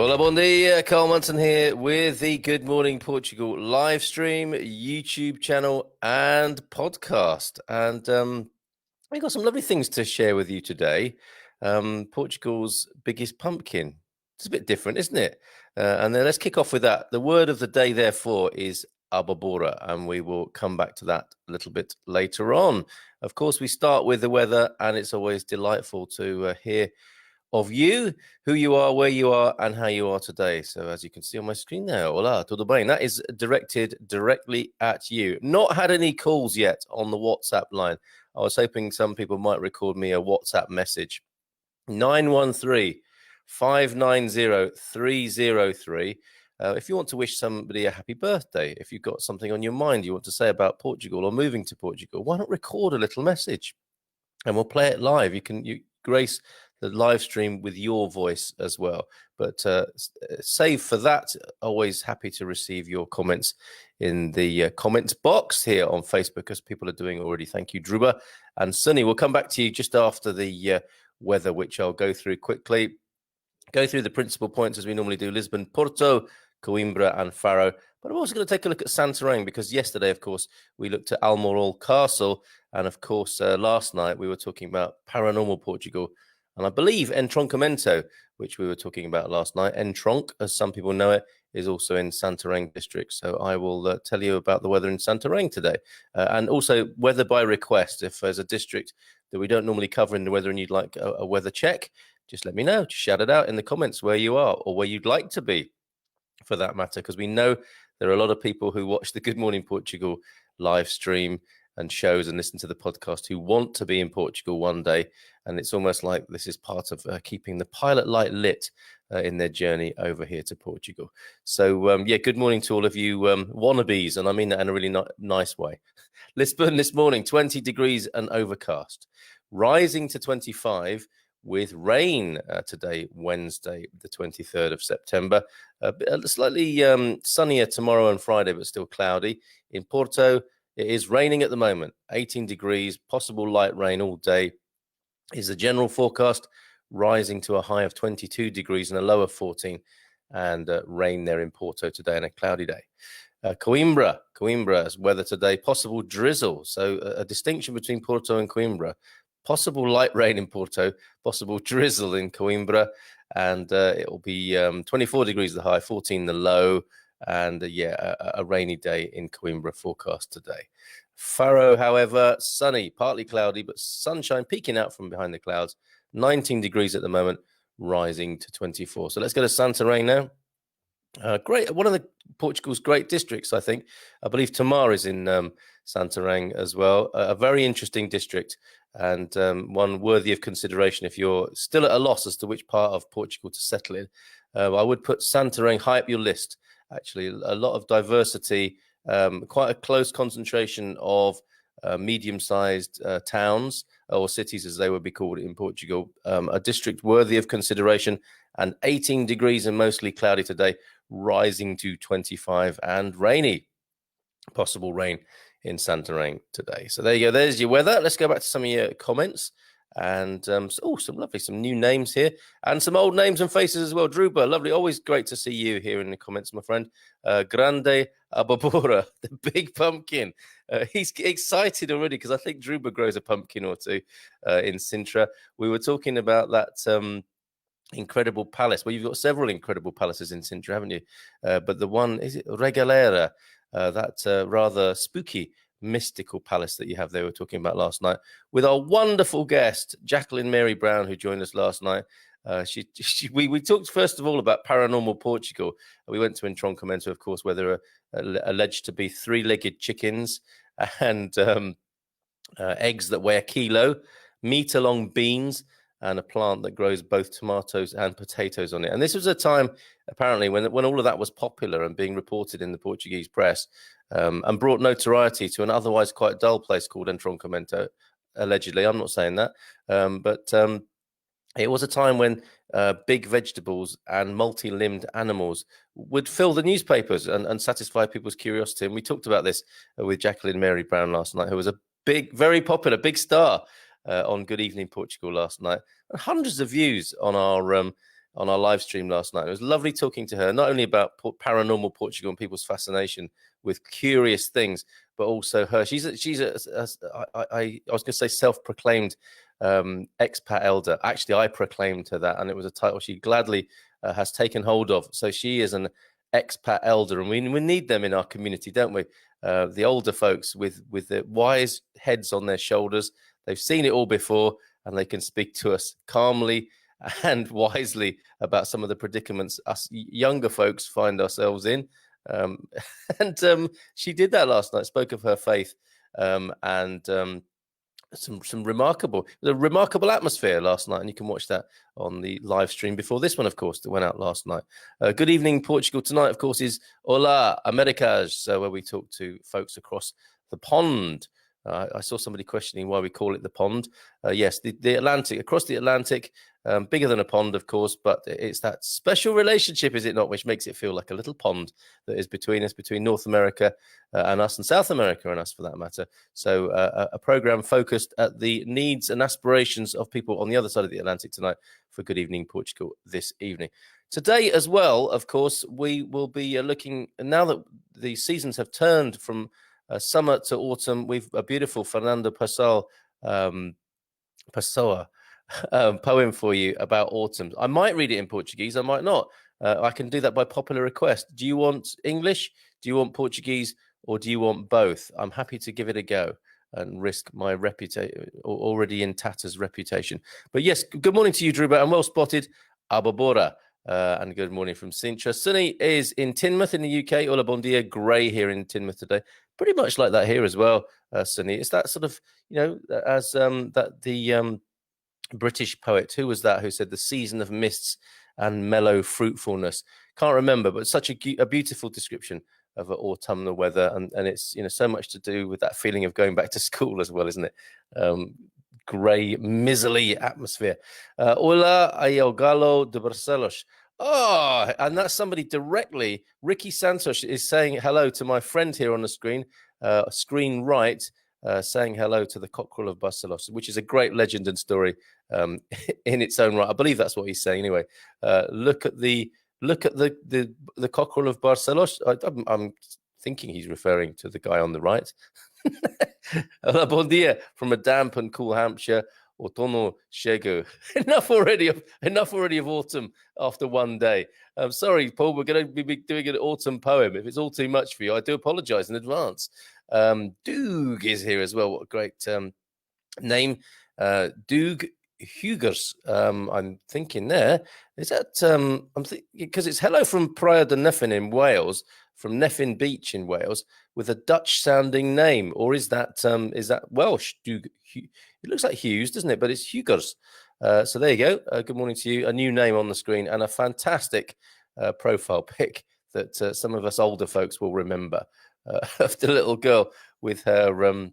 Hola, bom dia. Carl Munson here with the Good Morning Portugal live stream, YouTube channel, and podcast. And we've got some lovely things to share with you today. Portugal's biggest pumpkin. It's a bit different, isn't it? And then let's kick off with that. The word of the day, therefore, is Abóbora, and we will come back to that a little bit later on. Of course, we start with the weather, and it's always delightful to hear of you, who you are, where you are, and how you are today. So as you can see on my screen there, hola, tudo bem? That is directed directly at you. Not had any calls yet on the WhatsApp line. I was hoping some people might record me a WhatsApp message. 913-590-303. If you want to wish somebody a happy birthday, if you've got something on your mind you want to say about Portugal or moving to Portugal, why not record a little message and we'll play it live? You grace the live stream with your voice as well. But save for that, always happy to receive your comments in the comments box here on Facebook, as people are doing already. Thank you, Druba and Sunny. We'll come back to you just after the weather, which I'll go through quickly. Go through the principal points as we normally do: Lisbon, Porto, Coimbra, and Faro. But I'm also going to take a look at Santarém, because yesterday, of course, we looked at Almorol Castle. And of course, last night we were talking about Paranormal Portugal. And I believe Entroncamento, which we were talking about last night, Entronc, as some people know it, is also in Santarém district. So I will tell you about the weather in Santarém today. And also weather by request. If there's a district that we don't normally cover in the weather and you'd like a weather check, just let me know. Just shout it out in the comments where you are, or where you'd like to be, for that matter, because we know there are a lot of people who watch the Good Morning Portugal live stream and shows and listen to the podcast who want to be in Portugal one day. And it's almost like this is part of keeping the pilot light lit in their journey over here to Portugal. So, yeah, good morning to all of you wannabes, and I mean that in a really nice way. Lisbon this morning, 20 degrees and overcast, rising to 25 with rain today, Wednesday, the 23rd of September. Slightly sunnier tomorrow and Friday, but still cloudy. In Porto, it is raining at the moment, 18 degrees, possible light rain all day is the general forecast, rising to a high of 22 degrees and a low of 14, and rain there in Porto today and a cloudy day. Coimbra's weather today, possible drizzle. So a distinction between Porto and Coimbra. Possible light rain in Porto, possible drizzle in Coimbra, and it will be 24 degrees the high, 14 the low, and a rainy day in Coimbra forecast today. Faro, however, sunny, partly cloudy, but sunshine peeking out from behind the clouds. 19 degrees at the moment, rising to 24. So let's go to Santarém now. Great, one of Portugal's great districts, I think. I believe Tomar is in Santarém as well. A very interesting district, and one worthy of consideration if you're still at a loss as to which part of Portugal to settle in. I would put Santarém high up your list. Actually, a lot of diversity, quite a close concentration of medium-sized towns, or cities as they would be called in Portugal. A district worthy of consideration, and 18 degrees and mostly cloudy today, rising to 25 and rainy. Possible rain in Santarém today. So there you go. There's your weather. Let's go back to some of your comments. And some new names here, and some old names and faces as well. Druba, lovely, always great to see you here in the comments, my friend. Grande Abóbora, the big pumpkin. He's excited already because I think Druba grows a pumpkin or two in Sintra. We were talking about that incredible palace. Well, you've got several incredible palaces in Sintra, haven't you? But the one, is it Regalera? That rather spooky, mystical palace that you have there, we were talking about last night with our wonderful guest Jacqueline Mary Brown, who joined us last night. We talked first of all about Paranormal Portugal. We went to Entroncamento, of course, where there are alleged to be three-legged chickens and eggs that weigh a kilo, meter-long beans, and a plant that grows both tomatoes and potatoes on it. And this was a time, apparently, when all of that was popular and being reported in the Portuguese press, and brought notoriety to an otherwise quite dull place called Entroncamento, allegedly. I'm not saying that. But it was a time when big vegetables and multi-limbed animals would fill the newspapers and satisfy people's curiosity. And we talked about this with Jacqueline Mary Brown last night, who was a very popular, big star on Good Evening Portugal last night. And hundreds of views on our on our live stream last night. It was lovely talking to her, not only about paranormal Portugal and people's fascination with curious things, but also her. I was going to say self-proclaimed expat elder. Actually, I proclaimed her that, and it was a title she gladly has taken hold of. So she is an expat elder, and we need them in our community, don't we? The older folks with the wise heads on their shoulders. They've seen it all before, and they can speak to us calmly and wisely about some of the predicaments us younger folks find ourselves in. She did that last night, spoke of her faith, and some remarkable atmosphere last night, and you can watch that on the live stream before this one, of course, that went out last night. Good evening, Portugal. Tonight, of course, is Hola Americas, where we talk to folks across the pond. I saw somebody questioning why we call it the pond. Yes, the Atlantic, across the Atlantic, bigger than a pond, of course, but it's that special relationship, is it not, which makes it feel like a little pond that is between us, between North America and us, and South America and us, for that matter. So a program focused at the needs and aspirations of people on the other side of the Atlantic tonight for Good Evening Portugal this evening. Today as well, of course, we will be looking, now that the seasons have turned from summer to autumn, we've a beautiful Fernando Pessoa poem for you about autumn. I might read it in Portuguese, I might not. I can do that by popular request. Do you want English? Do you want Portuguese? Or do you want both? I'm happy to give it a go and risk my reputation, already in tatters reputation. But yes, good morning to you, Druba, and well spotted, Abóbora. And good morning from Sintra. Sunny is in Teignmouth in the UK. Hola, bon dia. Grey here in Teignmouth today. Pretty much like that here as well, Sunny. It's that sort of, as that the British poet, who was that, who said the season of mists and mellow fruitfulness. Can't remember, but such a beautiful description of autumnal weather, and it's so much to do with that feeling of going back to school as well, isn't it? Grey, miserly atmosphere. Hola, ao Galo de Barcelos. Oh, and that's somebody directly. Ricky Santos is saying hello to my friend here on the screen, screen right, saying hello to the cockerel of Barcelos, which is a great legend and story in its own right. I believe that's what he's saying. Anyway, look at the cockerel of Barcelos. I'm thinking he's referring to the guy on the right. Hola, bon dia from a damp and cool Hampshire. Outono chegou. Enough already of autumn after one day. I'm sorry, Paul, we're going to be doing an autumn poem. If it's all too much for you, I do apologize in advance. Doug is here as well. What a great name. Doug Hugers. I'm thinking there. Is that because it's hello from Praia de Neffin in Wales, from Neffin Beach in Wales, with a Dutch sounding name, or is that Welsh? It looks like Hughes, doesn't it? But it's Hugers. So there you go. Good morning to you. A new name on the screen and a fantastic profile pic that some of us older folks will remember of the little girl with her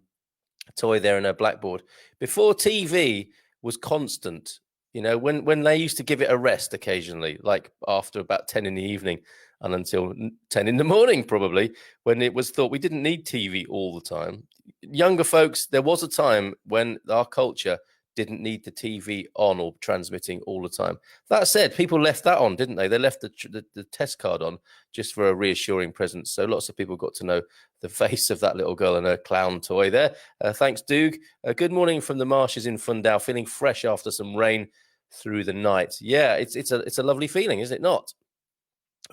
toy there in her blackboard. Before TV was constant, when they used to give it a rest occasionally, like after about 10 in the evening and until 10 in the morning, probably, when it was thought we didn't need TV all the time. Younger folks, there was a time when our culture didn't need the TV on or transmitting all the time. That said, people left that on, didn't they? They left the test card on just for a reassuring presence. So lots of people got to know the face of that little girl and her clown toy there. Thanks, Doug. Good morning from the marshes in Fundão, feeling fresh after some rain through the night. Yeah, it's a lovely feeling, is it not?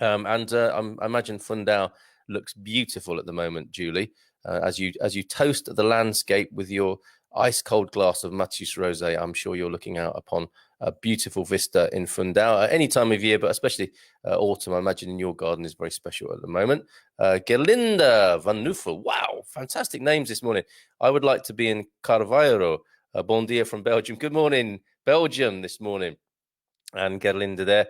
I imagine Fundão looks beautiful at the moment, Julie, as you toast the landscape with your ice cold glass of Mateus Rosé. I'm sure you're looking out upon a beautiful vista in Fundão at any time of year, but especially autumn. I imagine in your garden is very special at the moment. Gerlinda Van Nuffel. Wow, fantastic names this morning. I would like to be in Carvalho. Bon dia from Belgium. Good morning, Belgium, this morning. And Gerlinda there.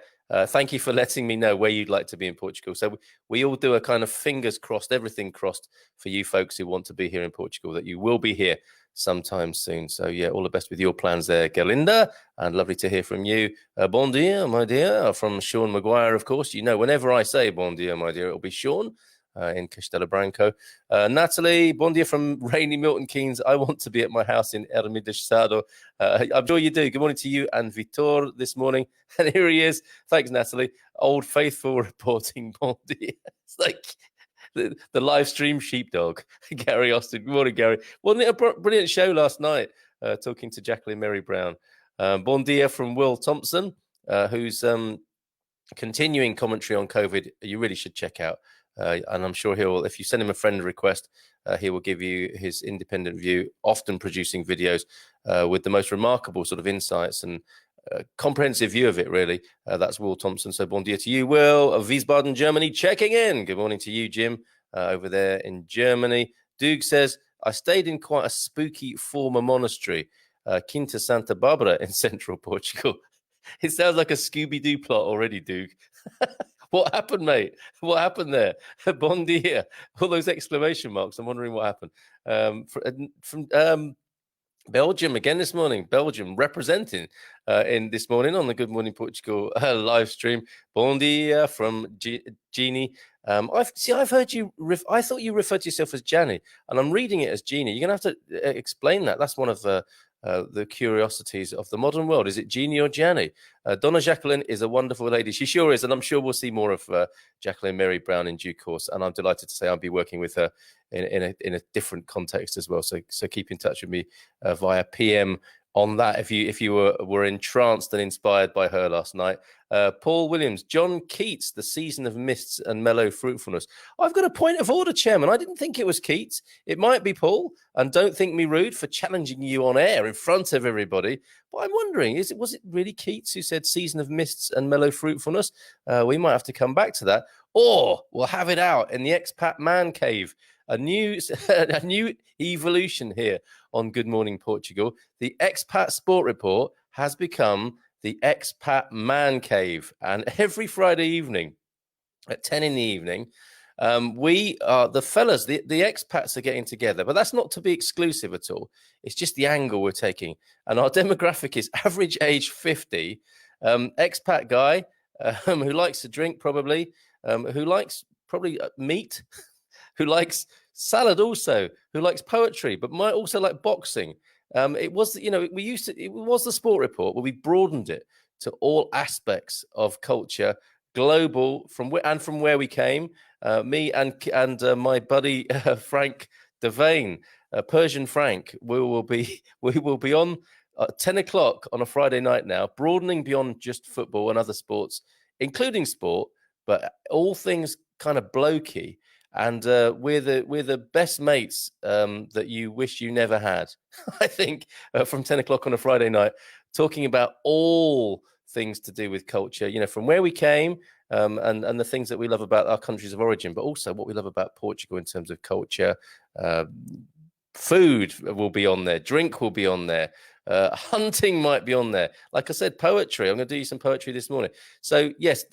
Thank you for letting me know where you'd like to be in Portugal. So we all do a kind of fingers crossed, everything crossed for you folks who want to be here in Portugal, that you will be here sometime soon. So yeah, all the best with your plans there, Gerlinda, and lovely to hear from you. Bon dia, my dear, from Sean Maguire, of course. Whenever I say bon dia, my dear, it'll be Sean. in Castelo Branco. Natalie, bon dia from rainy Milton Keynes. I want to be at my house in Ermida Sado. I'm sure you do. Good morning to you and Vitor this morning. And here he is. Thanks, Natalie. Old faithful reporting, bon dia. It's like the live stream sheepdog, Gary Austin. Good morning, Gary. Wasn't it a brilliant show last night, talking to Jacqueline Mary Brown? Bon dia from Will Thompson, who's continuing commentary on COVID. You really should check out. And I'm sure he'll, if you send him a friend request, he will give you his independent view, often producing videos with the most remarkable sort of insights and comprehensive view of it, really. That's Will Thompson. So bon dia to you, Will, of Wiesbaden, Germany, checking in. Good morning to you, Jim, over there in Germany. Doug says, I stayed in quite a spooky former monastery, Quinta Santa Barbara in central Portugal. It sounds like a Scooby-Doo plot already, Doug. What happened, mate? What happened there? Bon dia. All those exclamation marks. I'm wondering what happened. From Belgium again this morning. Belgium representing in this morning on the Good Morning Portugal live stream. Bon dia from Jeannie. I've heard you. I thought you referred to yourself as Janny, and I'm reading it as Jeannie. You're gonna have to explain that. That's one of the curiosities of the modern world. Is it Jeannie or Janny? Donna Jacqueline is a wonderful lady. She sure is, and I'm sure we'll see more of Jacqueline Mary Brown in due course. And I'm delighted to say I'll be working with her in a different context as well. So keep in touch with me via PM on that if you were entranced and inspired by her last night. Paul Williams, John Keats, The Season of Mists and Mellow Fruitfulness. I've got a point of order, Chairman. I didn't think it was Keats. It might be Paul, and don't think me rude for challenging you on air in front of everybody. But I'm wondering, was it really Keats who said Season of Mists and Mellow Fruitfulness? We might have to come back to that. Or we'll have it out in the Expat Man Cave. A new evolution here on Good Morning Portugal. The Expat Sport Report has become the Expat Man Cave. And every Friday evening at 10 in the evening, we are the fellas, the expats are getting together. But that's not to be exclusive at all. It's just the angle we're taking. And our demographic is average age 50, expat guy who likes to drink probably, who likes probably meat, who likes salad also, who likes poetry, but might also like boxing. It was the sport report, but we broadened it to all aspects of culture, global, from where we came. Me and my buddy Frank Devane, Persian Frank, we will be on 10 o'clock on a Friday night now, broadening beyond just football and other sports, including sport, but all things kind of blokey. And we're the best mates that you wish you never had. I think from 10 o'clock on a Friday night, talking about all things to do with culture, from where we came and the things that we love about our countries of origin, but also what we love about Portugal in terms of culture. Food will be on there. Drink will be on there. Hunting might be on there. Like I said, poetry. I'm going to do you some poetry this morning. So yes,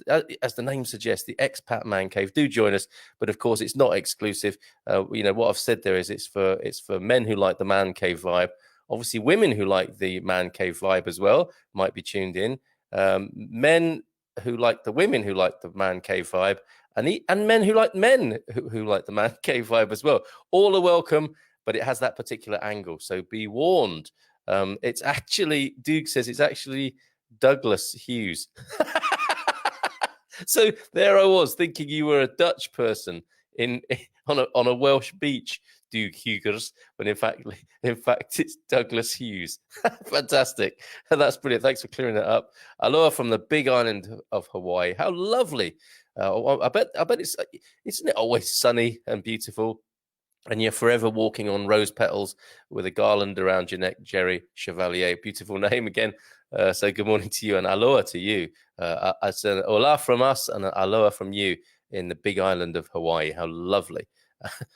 as the name suggests, the Expat Man Cave. Do join us, but of course it's not exclusive. What I've said there is it's for men who like the man cave vibe. Obviously, women who like the man cave vibe as well might be tuned in. Men who like the women who like the man cave vibe, and men who like men who like the man cave vibe as well. All are welcome, but it has that particular angle. So be warned. It's actually, Duke says it's actually Douglas Hughes. So there I was thinking you were a Dutch person on a Welsh beach, Duke Hughes, when in fact it's Douglas Hughes. Fantastic. That's brilliant. Thanks for clearing that up. Aloha from the big island of Hawaii. How lovely. I bet isn't it always sunny and beautiful? And you're forever walking on rose petals with a garland around your neck, Jerry Chevalier. Beautiful name again. So good morning to you and aloha to you. It's an hola from us and an aloha from you in the big island of Hawaii. How lovely.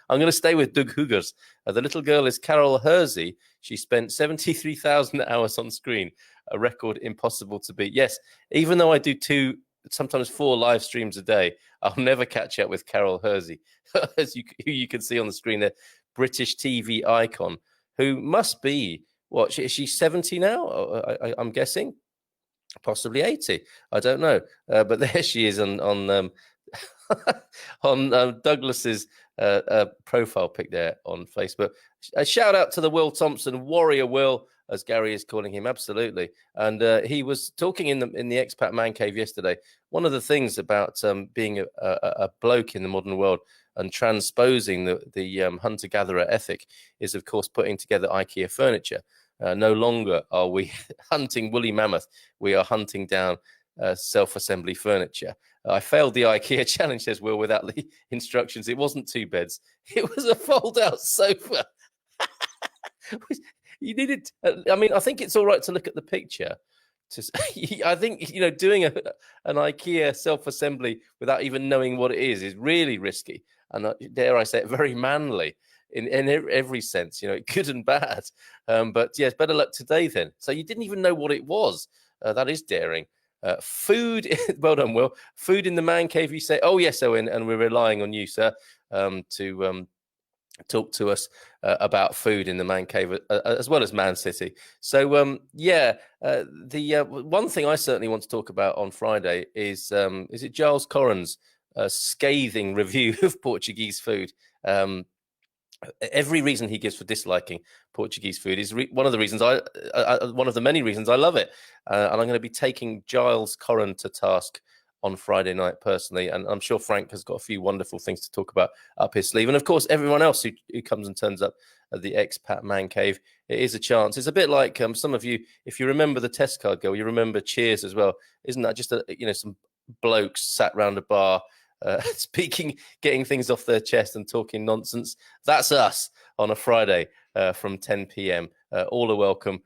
I'm going to stay with Doug Hugers. The little girl is Carol Hersey. She spent 73,000 hours on screen, a record impossible to beat. Yes, even though I do 2, sometimes 4 live streams a day, I'll never catch up with Carol Hersey, who you can see on the screen, a British TV icon, who must be, is she 70 now? I'm guessing, possibly 80. I don't know, but there she is on on Douglas's profile pic there on Facebook. A shout out to the Will Thompson, Warrior Will, as Gary is calling him. Absolutely. And he was talking in the Expat Man Cave yesterday. One of the things about being a bloke in the modern world and transposing the hunter-gatherer ethic is, of course, putting together IKEA furniture. No longer are we hunting woolly mammoth. We are hunting down self-assembly furniture. I failed the IKEA challenge, says Will, without the instructions. It wasn't 2 beds. It was a fold-out sofa. You needed. I mean, I think it's all right to look at the picture. I think, you know, doing an IKEA self-assembly without even knowing what it is really risky, and dare I say it, very manly in every sense. You know, good and bad. But yes, better luck today then. So you didn't even know what it was. That is daring. Food. Well done, Will. Food in the man cave. You say, oh yes, Owen, and we're relying on you, sir, to talk to us about food in the man cave as well as Man City. So the one thing I certainly want to talk about on Friday is it Giles Corran's scathing review of Portuguese food. Every reason he gives for disliking Portuguese food is one of the reasons one of the many reasons I love it, and I'm going to be taking Giles Corran to task on Friday night personally, and I'm sure Frank has got a few wonderful things to talk about up his sleeve, and of course everyone else who comes and turns up at the Expat Man Cave. It is a chance. It's a bit like some of you, if you remember the test card girl, you remember Cheers as well. Isn't that just some blokes sat round a bar speaking, getting things off their chest and talking nonsense? That's us on a Friday from 10 p.m. All are welcome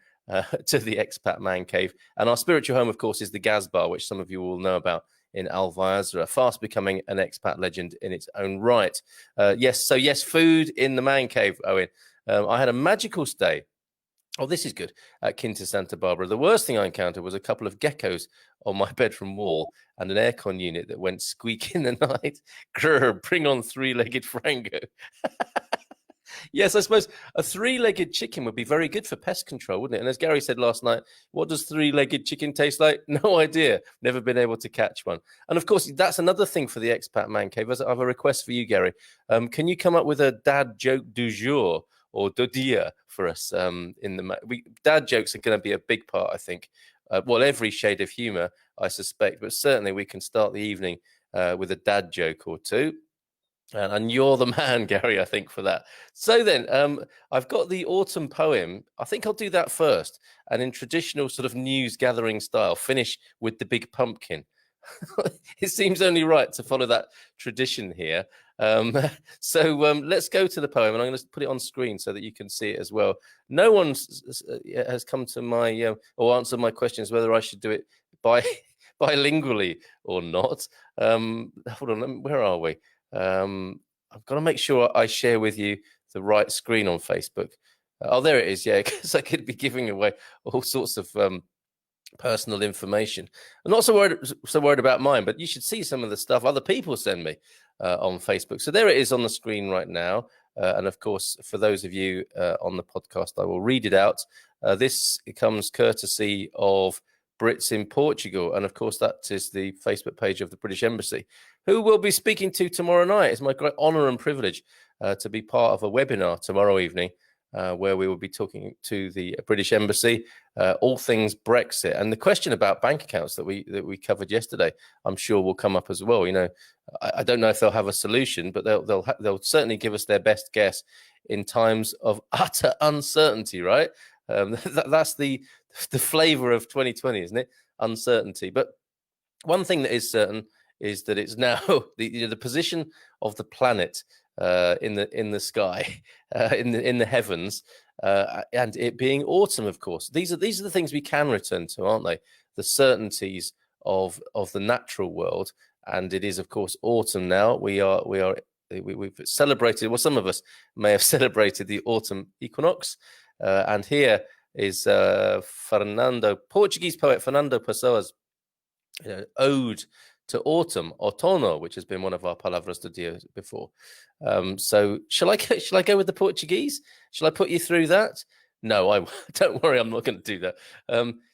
to the Expat Man Cave, and our spiritual home, of course, is the Gaz Bar, which some of you will know about, in Al Vayazra, fast becoming an expat legend in its own right. Yes, food in the man cave, Owen. I had a magical stay. Oh, this is good. At Quinta Santa Barbara. The worst thing I encountered was a couple of geckos on my bedroom wall and an aircon unit that went squeak in the night. Grr, bring on 3-legged Frango. Yes, I suppose a 3-legged chicken would be very good for pest control, wouldn't it? And as Gary said last night, what does 3-legged chicken taste like? No idea. Never been able to catch one. And of course, that's another thing for the Expat Man Cave. I have a request for you, Gary. Can you come up with a dad joke du jour or du dia for us? Dad jokes are going to be a big part, I think. Every shade of humor, I suspect, but certainly we can start the evening with a dad joke or two. And you're the man, Gary, I think, for that. So then, I've got the autumn poem. I think I'll do that first. And in traditional sort of news gathering style, finish with the big pumpkin. It seems only right to follow that tradition here. So let's go to the poem, and I'm going to put it on screen so that you can see it as well. No one has come to my or answered my questions whether I should do it bilingually or not. Hold on, where are we? I've got to make sure I share with you the right screen on Facebook. Oh, there it is. Yeah, because I could be giving away all sorts of personal information. I'm not so worried about mine, but you should see some of the stuff other people send me on Facebook. So there it is on the screen right now. And of course, for those of you on the podcast, I will read it out. This comes courtesy of Brits in Portugal. And of course, that is the Facebook page of the British Embassy, who we'll be speaking to tomorrow night. It's my great honor and privilege to be part of a webinar tomorrow evening where we will be talking to the British Embassy, all things Brexit. And the question about bank accounts that we covered yesterday, I'm sure will come up as well. You know, I don't know if they'll have a solution, but they'll certainly give us their best guess in times of utter uncertainty, right? That's the flavor of 2020, isn't it? Uncertainty. But one thing that is certain is that it's now the position of the planet in the sky, in the heavens, and it being autumn. Of course, these are the things we can return to, aren't they? The certainties of the natural world, and it is, of course, autumn now. We've celebrated. Well, some of us may have celebrated the autumn equinox, and here is Portuguese poet Fernando Pessoa's ode to autumn, outono, which has been one of our palavras do dia before. So shall I go with the Portuguese? Shall I put you through that? No, don't worry, I'm not going to do that.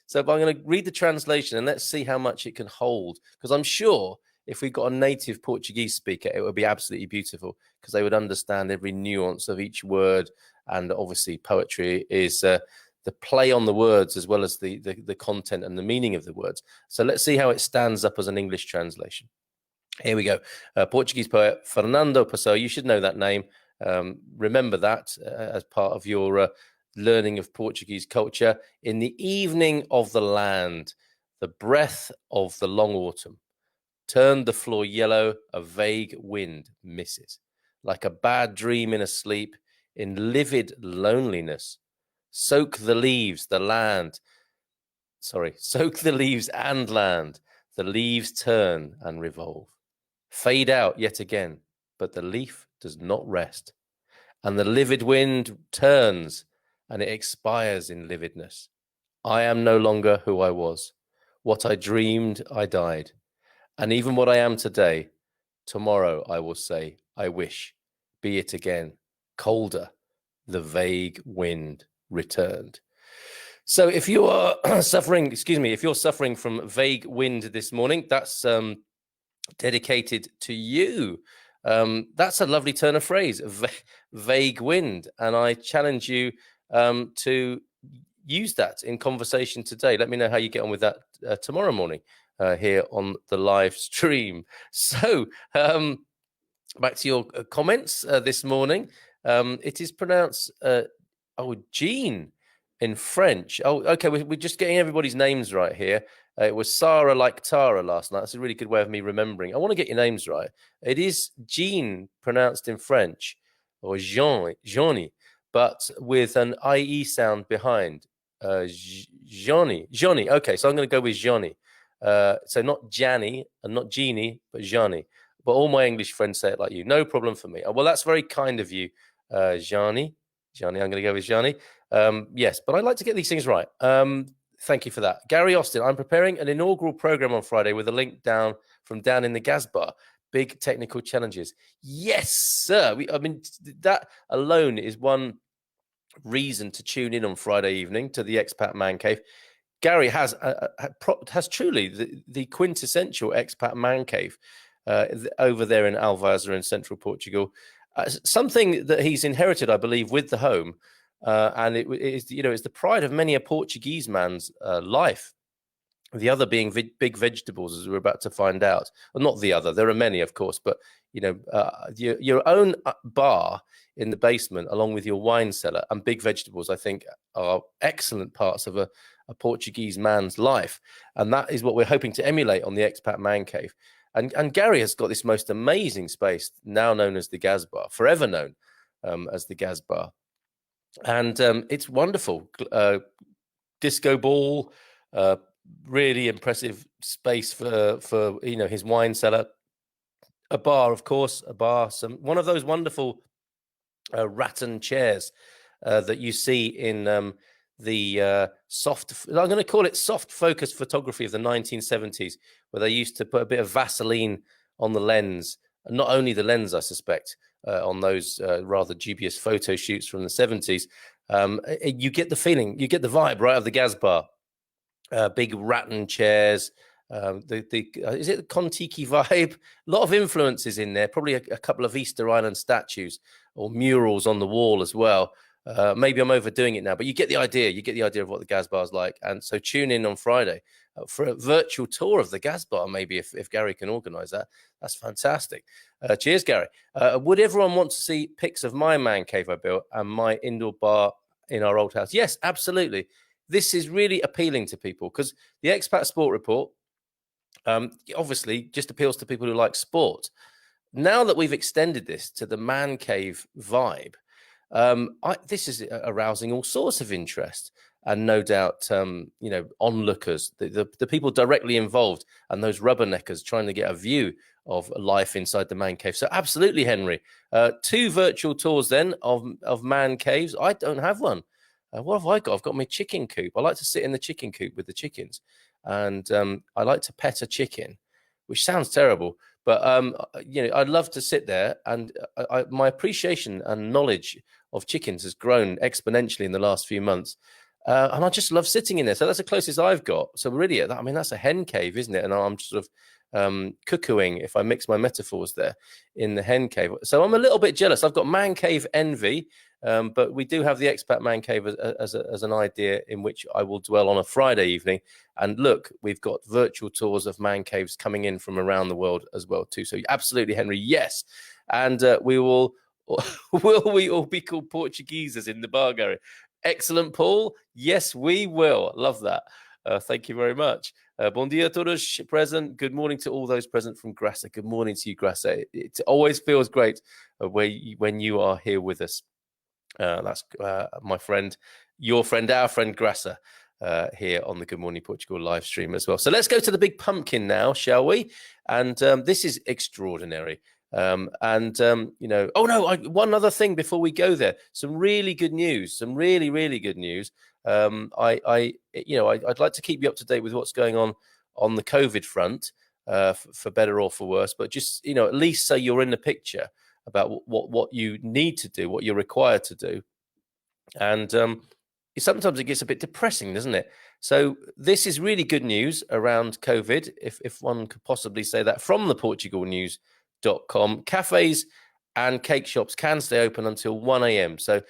So I'm going to read the translation and let's see how much it can hold, because I'm sure if we got a native Portuguese speaker, it would be absolutely beautiful because they would understand every nuance of each word. And obviously poetry is the play on the words as well as the content and the meaning of the words. So let's see how it stands up as an English translation. Here we go. Portuguese poet Fernando Pessoa. You should know that name. Remember that as part of your learning of Portuguese culture. In the evening of the land, the breath of the long autumn turned the floor yellow, a vague wind misses. Like a bad dream in a sleep, in livid loneliness, soak the leaves and land. The leaves turn and revolve. Fade out yet again, but the leaf does not rest. And the livid wind turns and it expires in lividness. I am no longer who I was. What I dreamed, I died. And even what I am today, tomorrow I will say, I wish, be it again, colder. The vague wind returned. So if you are suffering, if you're suffering from vague wind this morning, that's dedicated to you. That's a lovely turn of phrase, vague wind. And I challenge you to use that in conversation today. Let me know how you get on with that tomorrow morning here on the live stream. So back to your comments this morning. It is pronounced, Jean in French. Oh, okay, we're just getting everybody's names right here. It was Sarah like Tara last night. That's a really good way of me remembering. I want to get your names right. It is Jean pronounced in French, or Johnny, but with an IE sound behind. Johnny. Okay, so I'm going to go with Johnny. So not Janny and not Jeannie, but Johnny. But all my English friends say it like you. No problem for me. Well, that's very kind of you, Johnny. I'm going to go with Johnny. Yes, but I like to get these things right. Thank you for that. Gary Austin, I'm preparing an inaugural program on Friday with a link down in the Gas Bar. Big technical challenges. Yes, sir. I mean, that alone is one reason to tune in on Friday evening to the Expat Man Cave. Gary has truly the quintessential Expat Man Cave over there in Alvasa in central Portugal. Something that he's inherited, I believe, with the home. And it is, it's the pride of many a Portuguese man's life. The other being big vegetables, as we're about to find out. Well, not the other. There are many, of course, but your own bar in the basement, along with your wine cellar and big vegetables, I think, are excellent parts of a Portuguese man's life, and that is what we're hoping to emulate on the Expat Man Cave. And Gary has got this most amazing space, now known as the Gas Bar, forever known as the Gas Bar. And it's wonderful. Disco ball, really impressive space for his wine cellar. A bar, of course, one of those wonderful rattan chairs that you see in the I'm going to call it soft focus photography of the 1970s, where they used to put a bit of Vaseline on the lens, not only the lens, I suspect, on those rather dubious photo shoots from the 70s. You get the feeling, you get the vibe, right, of the Gas Bar. Big rattan chairs. Is it the Kontiki vibe? A lot of influences in there, probably a couple of Easter Island statues or murals on the wall as well. Maybe I'm overdoing it now, but you get the idea. You get the idea of what the Gas Bar is like. And so tune in on Friday for a virtual tour of the Gas Bar, maybe if Gary can organize that. That's fantastic. Cheers, Gary. Would everyone want to see pics of my man cave I built and my indoor bar in our old house? Yes, absolutely. This is really appealing to people because the Expat Sport Report obviously just appeals to people who like sport. Now that we've extended this to the man cave vibe, this is arousing all sorts of interest, and no doubt, onlookers, the people directly involved, and those rubberneckers trying to get a view of life inside the man cave. So absolutely, Henry, 2 virtual tours then of man caves. I don't have one. What have I got? I've got my chicken coop. I like to sit in the chicken coop with the chickens, and I like to pet a chicken, which sounds terrible. But, I'd love to sit there, and my appreciation and knowledge of chickens has grown exponentially in the last few months. And I just love sitting in there. So that's the closest I've got. So really, I mean, that's a hen cave, isn't it? And I'm sort of cuckooing, if I mix my metaphors there, in the hen cave. So I'm a little bit jealous. I've got man cave envy, but we do have the expat man cave as an idea in which I will dwell on a Friday evening. And look, we've got virtual tours of man caves coming in from around the world as well too. So absolutely, Henry, yes. And we will we all be called Portugueses in the bar, Gary? Excellent, Paul. Yes, we will. Love that. Thank you very much. Bom dia a todos present. Good morning to all those present from Graça. Good morning to you, Graça. It always feels great when you are here with us. That's my friend, your friend, our friend Graça here on the Good Morning Portugal live stream as well. So let's go to the big pumpkin now, shall we? And this is extraordinary. You know, oh no, one other thing before we go there, some really good news, some really, really good news. I'd like to keep you up to date with what's going on the COVID front, for better or for worse, but just, you know, at least so you're in the picture about what you need to do, what you're required to do. And sometimes it gets a bit depressing, doesn't it? So this is really good news around COVID, if one could possibly say that, from the PortugalNews.com. Cafes and cake shops can stay open until 1 a.m. So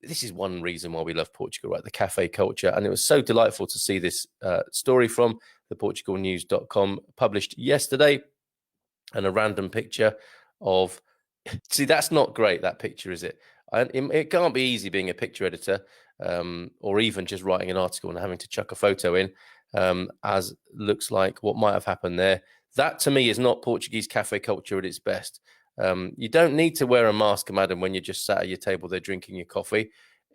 this is one reason why we love Portugal, right? The cafe culture. And it was so delightful to see this story from the PortugalNews.com published yesterday, and a random picture of, see, that's not great, that picture, is it? It can't be easy being a picture editor, or even just writing an article and having to chuck a photo in, as looks like what might have happened there. That, to me, is not Portuguese cafe culture at its best. You don't need to wear a mask, madam, when you're just sat at your table there drinking your coffee.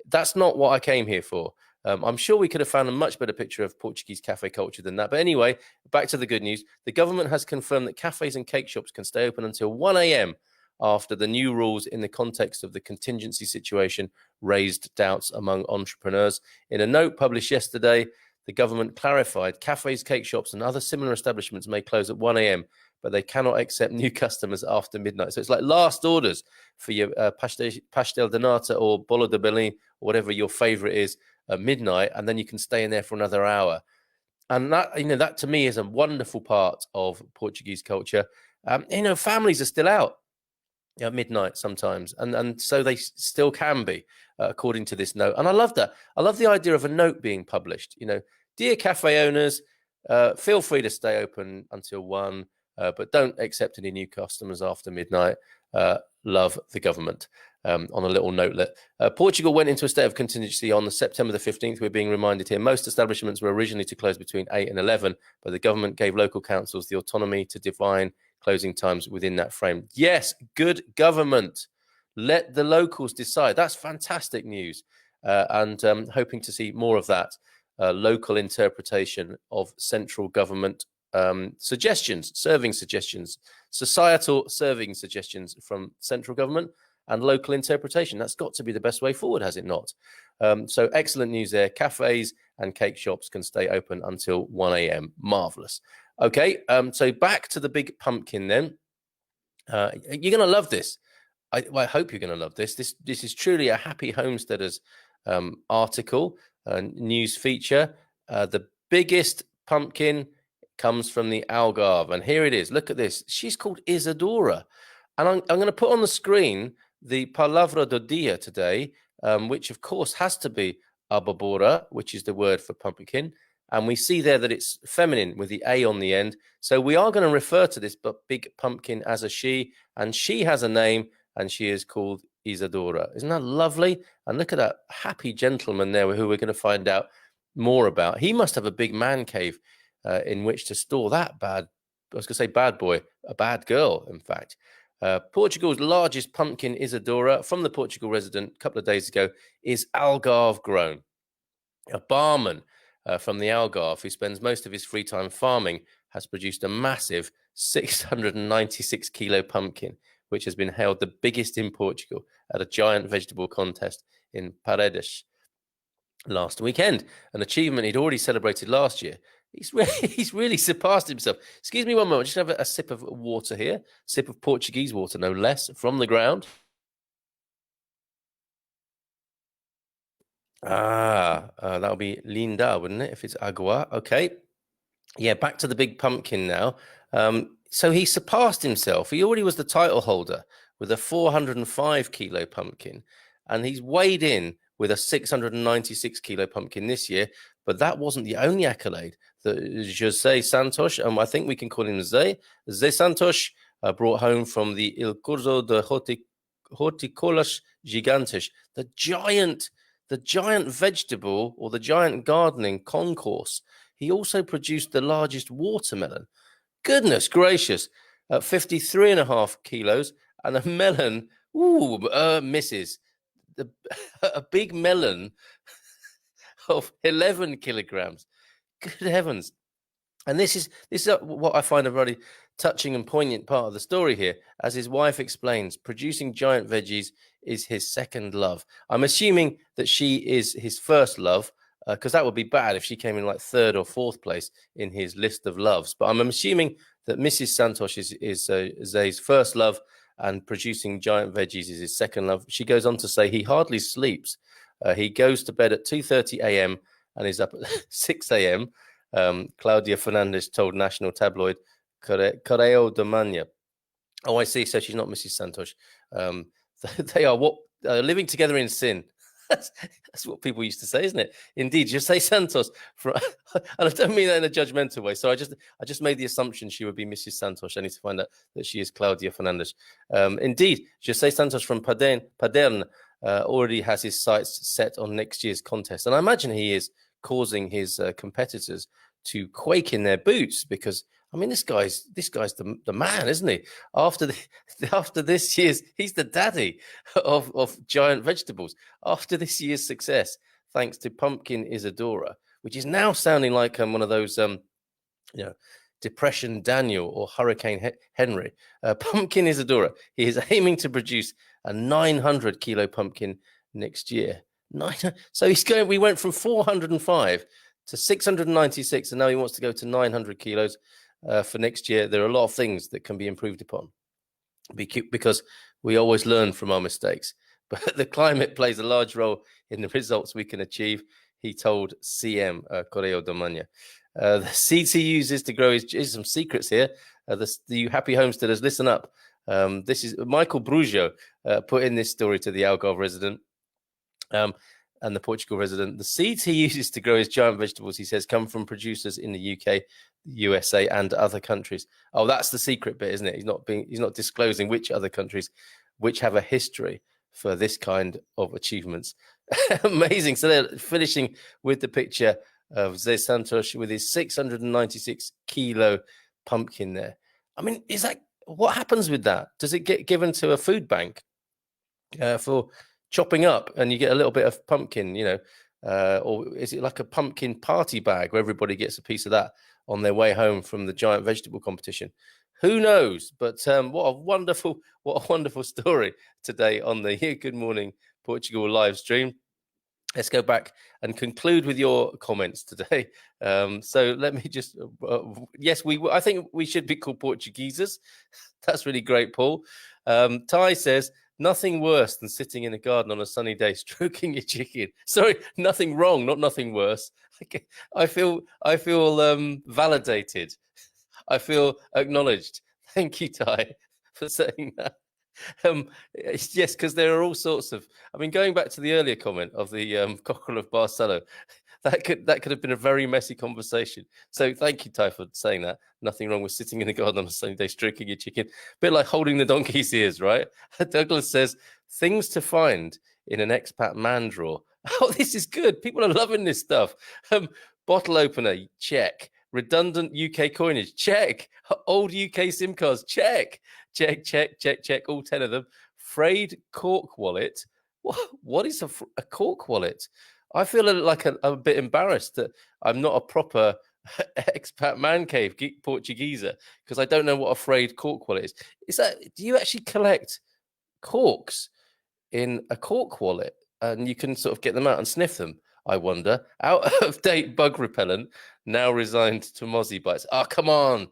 That's not what I came here for. I'm sure we could have found a much better picture of Portuguese cafe culture than that. But anyway, back to the good news. The government has confirmed that cafes and cake shops can stay open until 1 a.m. after the new rules, in the context of the contingency situation, raised doubts among entrepreneurs. In a note published yesterday, the government clarified cafes, cake shops, and other similar establishments may close at 1 a.m., but they cannot accept new customers after midnight. So it's like last orders for your pastel de nata or bolo de Belém, or whatever your favorite is, at midnight, and then you can stay in there for another hour. And that, you know, that to me is a wonderful part of Portuguese culture. You know, families are still out at midnight sometimes, and so they still can be, according to this note. And I love that. I love the idea of a note being published. You know, dear cafe owners, feel free to stay open until 1, but don't accept any new customers after midnight. Love, the government. On a little notelet. Portugal went into a state of contingency on September the 15th. We're being reminded here. Most establishments were originally to close between 8 and 11, but the government gave local councils the autonomy to define closing times within that frame. Yes, good government. Let the locals decide. That's fantastic news. And hoping to see more of that local interpretation of central government suggestions, serving suggestions, societal serving suggestions from central government, and local interpretation. That's got to be the best way forward, has it not? So excellent news there. Cafes and cake shops can stay open until 1 a.m. Marvelous. Okay, so back to the big pumpkin then. You're going to love this. I hope you're going to love this. This is truly a Happy Homesteaders article, news feature. The biggest pumpkin comes from the Algarve, and here it is. Look at this. She's called Isadora, and I'm going to put on the screen the Palavra do dia today, which of course has to be Abóbora, which is the word for pumpkin. And we see there that it's feminine with the A on the end. So we are going to refer to this big pumpkin as a she, and she has a name, and she is called Isadora. Isn't that lovely? And look at that happy gentleman there who we're going to find out more about. He must have a big man cave in which to store that bad, I was going to say bad boy, a bad girl, in fact. Portugal's largest pumpkin, Isadora, from the Portugal resident a couple of days ago, is Algarve grown. A barman from the Algarve, who spends most of his free time farming, has produced a massive 696 kilo pumpkin, which has been hailed the biggest in Portugal at a giant vegetable contest in Paredes last weekend, an achievement he'd already celebrated last year. He's really surpassed himself. Excuse me one moment, just have a sip of water here, sip of Portuguese water, no less, from the ground. That'll be linda, wouldn't it? If it's agua. Okay. Yeah, back to the big pumpkin now. So he surpassed himself. He already was the title holder with a 405 kilo pumpkin, and he's weighed in with a 696 kilo pumpkin this year. But that wasn't the only accolade that Jose Santos, I think we can call him Zé Santos, brought home from the Il Curso de Horticolas Gigantes, the giant vegetable or the giant gardening concourse. He also produced the largest watermelon. Goodness gracious, 53.5 kilos, and a melon, misses. A big melon of 11 kilograms. Good heavens. And this is what I find a very touching and poignant part of the story here. As his wife explains, producing giant veggies is his second love. I'm assuming that she is his first love, because that would be bad if she came in like third or fourth place in his list of loves. But I'm assuming that Mrs. Santos is Zay's first love, and producing giant veggies is his second love. She goes on to say he hardly sleeps. He goes to bed at 2:30 a.m. and is up at 6 a.m. Claudia Fernandez told national tabloid Correo de Manha. Oh, I see. So she's not Mrs. Santos. They are living together in sin. That's what people used to say, isn't it? Indeed, Jose Santos. And I don't mean that in a judgmental way. So I just made the assumption she would be Mrs. Santos. I need to find out that she is Claudia Fernandez. Indeed, Jose Santos from Padern already has his sights set on next year's contest, and I imagine he is causing his competitors to quake in their boots, because I mean, this guy's the man, isn't he? After this year's, he's the daddy of giant vegetables. After this year's success, thanks to Pumpkin Isadora, which is now sounding like one of those Depression Daniel or Hurricane Henry. Pumpkin Isadora, he is aiming to produce a 900 kilo pumpkin next year. So we went from 405 to 696, and now he wants to go to 900 kilos for next year. There are a lot of things that can be improved upon, because we always learn from our mistakes. But the climate plays a large role in the results we can achieve, he told CM Correo de Manha. The seeds he uses to grow is some secrets here. The happy homesteaders, listen up. This is Michael Brujo put in this story to the Algarve resident. And the Portugal resident. The seeds he uses to grow his giant vegetables, he says, come from producers in the UK, USA, and other countries. Oh, that's the secret bit, isn't it? He's not disclosing which other countries, which have a history for this kind of achievements. Amazing. So they're finishing with the picture of Zé Santos with his 696 kilo pumpkin there. I mean, what happens with that? Does it get given to a food bank for chopping up, and you get a little bit of pumpkin, or is it like a pumpkin party bag where everybody gets a piece of that on their way home from the giant vegetable competition? Who knows? But what a wonderful story today on the Good Morning Portugal live stream. Let's go back and conclude with your comments today. So let me just, yes, I think we should be called Portugueses. That's really great, Paul. Ty says, nothing worse than sitting in a garden on a sunny day, stroking your chicken. Sorry, nothing wrong, not nothing worse. I feel validated. I feel acknowledged. Thank you, Ty, for saying that. Yes, because there are all sorts of. I mean, going back to the earlier comment of the cockerel of Barcelo, that could have been a very messy conversation. So thank you, Ty, for saying that. Nothing wrong with sitting in the garden on a sunny day, stroking your chicken. A bit like holding the donkey's ears, right? Douglas says, things to find in an expat man drawer. Oh, this is good. People are loving this stuff. Bottle opener, check. Redundant UK coinage, check. Old UK SIM cards, check. Check. All 10 of them. Frayed cork wallet. What is a cork wallet? I feel like a bit embarrassed that I'm not a proper expat man cave Portugueser, because I don't know what a frayed cork wallet is. Do you actually collect corks in a cork wallet and you can sort of get them out and sniff them? I wonder. Out of date bug repellent, now resigned to mozzie bites. Oh, come on.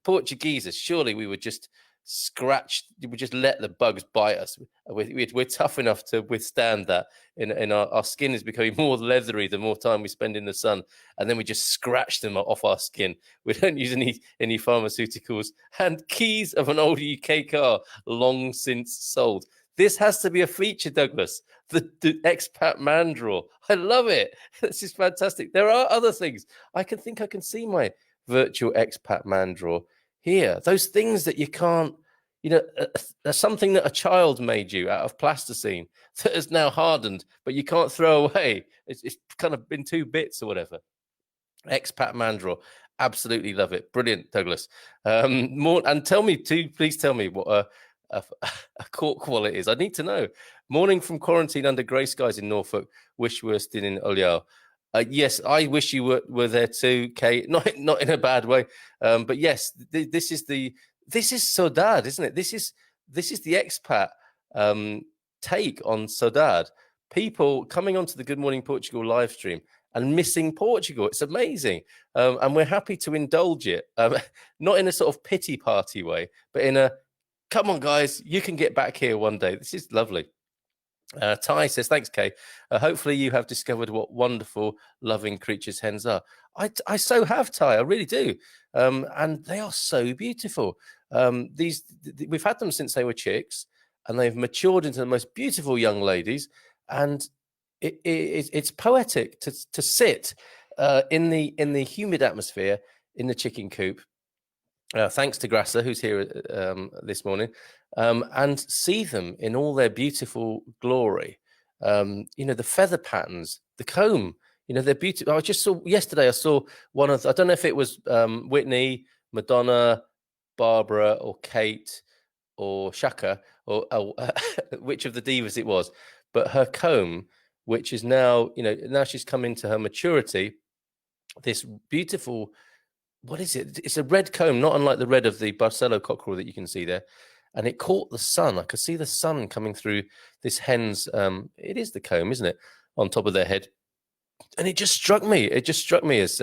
Portuguese, surely we would just scratch. We just let the bugs bite us. We're tough enough to withstand that. In our skin is becoming more leathery the more time we spend in the sun, and then we just scratch them off our skin. We don't use any pharmaceuticals. And keys of an old UK car long since sold. This has to be a feature, Douglas. The expat man drawer. I love it. This is fantastic. There are other things. I can see my virtual expat man drawer here. Those things that you can't, something that a child made you out of plasticine that has now hardened, but you can't throw away. It's kind of in 2 bits or whatever. Expat man drawer. Absolutely love it. Brilliant, Douglas. More, and please tell me what a cork wallet is. I need to know. Morning from quarantine under grey skies in Norfolk. Wish we were still in Oliao. Yes, I wish you were there too, Kate. Not in a bad way, but yes, this is Saudade, isn't it? This is the expat take on Saudade. People coming onto the Good Morning Portugal live stream and missing Portugal. It's amazing, and we're happy to indulge it, not in a sort of pity party way, but in a come on, guys, you can get back here one day. This is lovely. Ty says, thanks, Kay. Hopefully you have discovered what wonderful, loving creatures hens are. I so have, Ty. I really do. And they are so beautiful. We've had them since they were chicks, and they've matured into the most beautiful young ladies. And it's poetic to sit in the humid atmosphere in the chicken coop. Thanks to Grassa, who's here this morning, and see them in all their beautiful glory. The feather patterns, the comb, they're beautiful. I saw one of, I don't know if it was Whitney, Madonna, Barbara, or Kate, or Shaka, or which of the divas it was, but her comb, which is now, now she's come into her maturity, this beautiful, what is it? It's a red comb, not unlike the red of the Barcelo cockerel that you can see there. And it caught the sun. I could see the sun coming through this hen's, it is the comb, isn't it? On top of their head. And it just struck me. It just struck me as,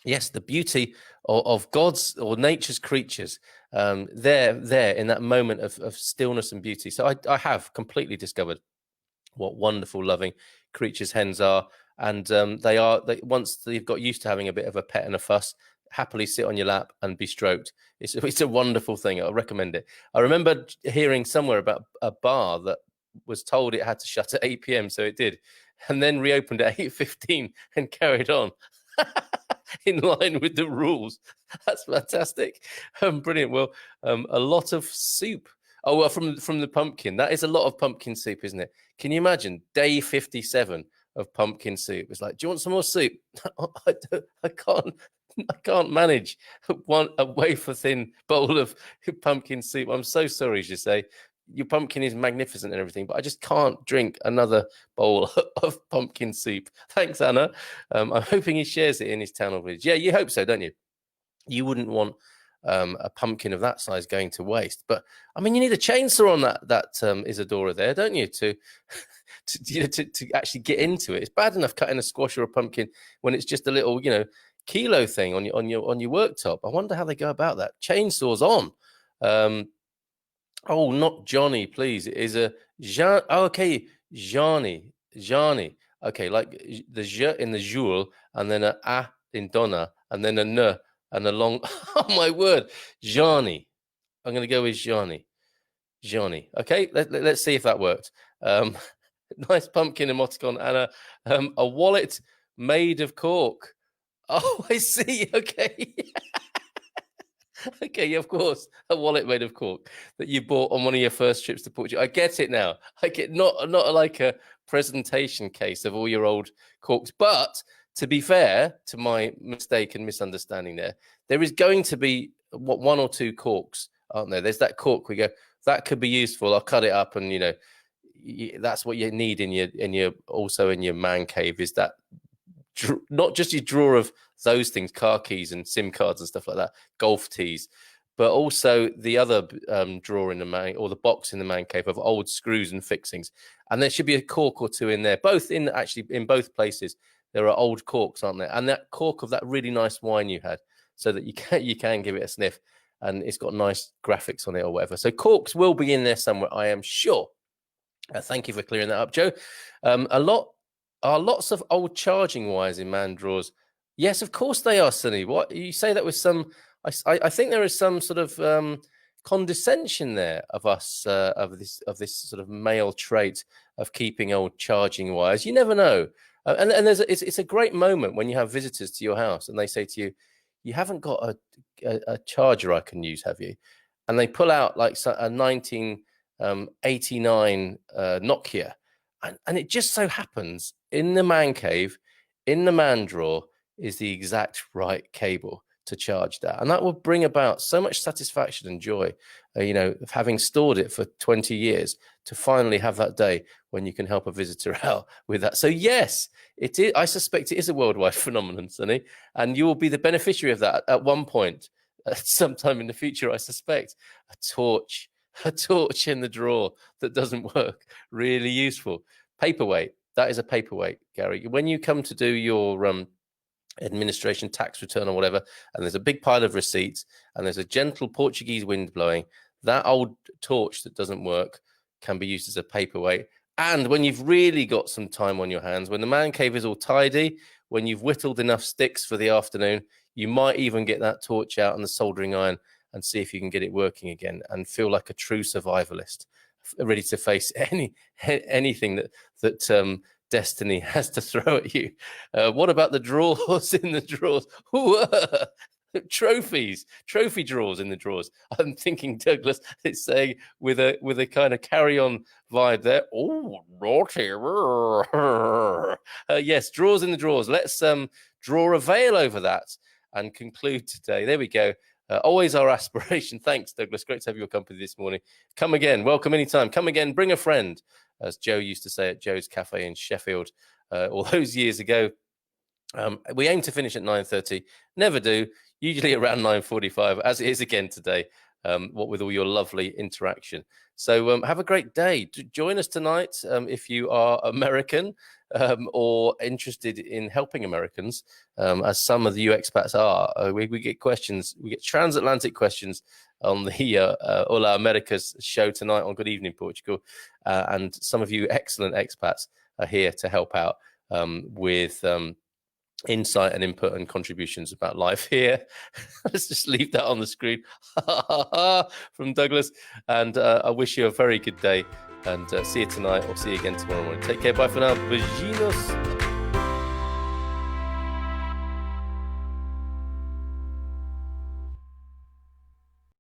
yes, the beauty of God's or nature's creatures there in that moment of stillness and beauty. So I have completely discovered what wonderful, loving creatures hens are. And once they've got used to having a bit of a pet and a fuss, happily sit on your lap and be stroked. It's a wonderful thing. I recommend it. I remember hearing somewhere about a bar that was told it had to shut at 8 p.m, so it did, and then reopened at 8:15 and carried on in line with the rules. That's fantastic. Brilliant. Well, a lot of soup. Oh, well, from the pumpkin. That is a lot of pumpkin soup, isn't it? Can you imagine day 57 of pumpkin soup? It's like, do you want some more soup? I can't manage a wafer thin bowl of pumpkin soup. I'm so sorry, as you say. Your pumpkin is magnificent and everything, but I just can't drink another bowl of pumpkin soup. Thanks, Anna. I'm hoping he shares it in his town or village. Yeah, you hope so, don't you? You wouldn't want a pumpkin of that size going to waste. But I mean, you need a chainsaw on that Isadora there, don't you, to actually get into it. It's bad enough cutting a squash or a pumpkin when it's just a little, kilo thing on your worktop. I wonder how they go about that. Chainsaws on. Oh, not Johnny, please. It is a Jean. Oh, okay, Johnny. Okay, like the je in the joule, and then a in donna, and then a n and a long. Oh my word, Johnny. I'm going to go with Johnny. Okay, let's see if that worked. Nice pumpkin emoticon, Anna. A wallet made of cork. Oh, I see. Okay. Okay, of course, a wallet made of cork that you bought on one of your first trips to Portugal. I get it now. I get not like a presentation case of all your old corks, but to be fair to my mistake and misunderstanding there is going to be one or two corks, aren't there? There's that cork we go, that could be useful. I'll cut it up, and that's what you need in your man cave, is that not just your drawer of those things, car keys and SIM cards and stuff like that, golf tees, but also the other drawer in the man, or the box in the man cave, of old screws and fixings. And there should be a cork or two in there, in both places. There are old corks, aren't there? And that cork of that really nice wine you had, so that you can give it a sniff. and it's got nice graphics on it or whatever. So corks will be in there somewhere, I am sure. Thank you for clearing that up, Joe. Lots of old charging wires in man drawers. Yes, of course they are, Sunny. What you say that with some? I think there is some sort of condescension there of us of this sort of male trait of keeping old charging wires. You never know, and it's a great moment when you have visitors to your house and they say to you, "You haven't got a charger I can use, have you?" And they pull out like a 1989 Nokia, and it just so happens in the man cave, in the man drawer, is the exact right cable to charge that, and that will bring about so much satisfaction and joy, of having stored it for 20 years to finally have that day when you can help a visitor out with that. So yes, it is. I suspect it is a worldwide phenomenon, Sonny, and you will be the beneficiary of that at one point, sometime in the future. I suspect a torch in the drawer that doesn't work, really useful. Paperweight, that is a paperweight, Gary. When you come to do your administration tax return or whatever, and there's a big pile of receipts and there's a gentle Portuguese wind blowing, that old torch that doesn't work can be used as a paperweight. And when you've really got some time on your hands, when the man cave is all tidy, when you've whittled enough sticks for the afternoon, you might even get that torch out and the soldering iron and see if you can get it working again and feel like a true survivalist, ready to face anything that destiny has to throw at you. What about the drawers in the drawers? Trophy drawers in the drawers. I'm thinking, Douglas, it's saying with a kind of carry-on vibe there. Oh, naughty. Yes, drawers in the drawers. Let's draw a veil over that and conclude today. There we go. Always our aspiration. Thanks, Douglas. Great to have your company this morning. Come again. Welcome anytime. Come again. Bring a friend, as Joe used to say at Joe's Cafe in Sheffield all those years ago. We aim to finish at 9:30. Never do. Usually around 9:45, as it is again today, what with all your lovely interaction. So have a great day. Join us tonight if you are American or interested in helping Americans, as some of the expats are. We get questions. We get transatlantic questions on the Hola Americas show tonight on Good Evening Portugal. And some of you excellent expats are here to help out with insight and input and contributions about life here. Let's just leave that on the screen from Douglas. And I wish you a very good day and see you tonight or see you again tomorrow morning. Take care. Bye for now. Beijinhos.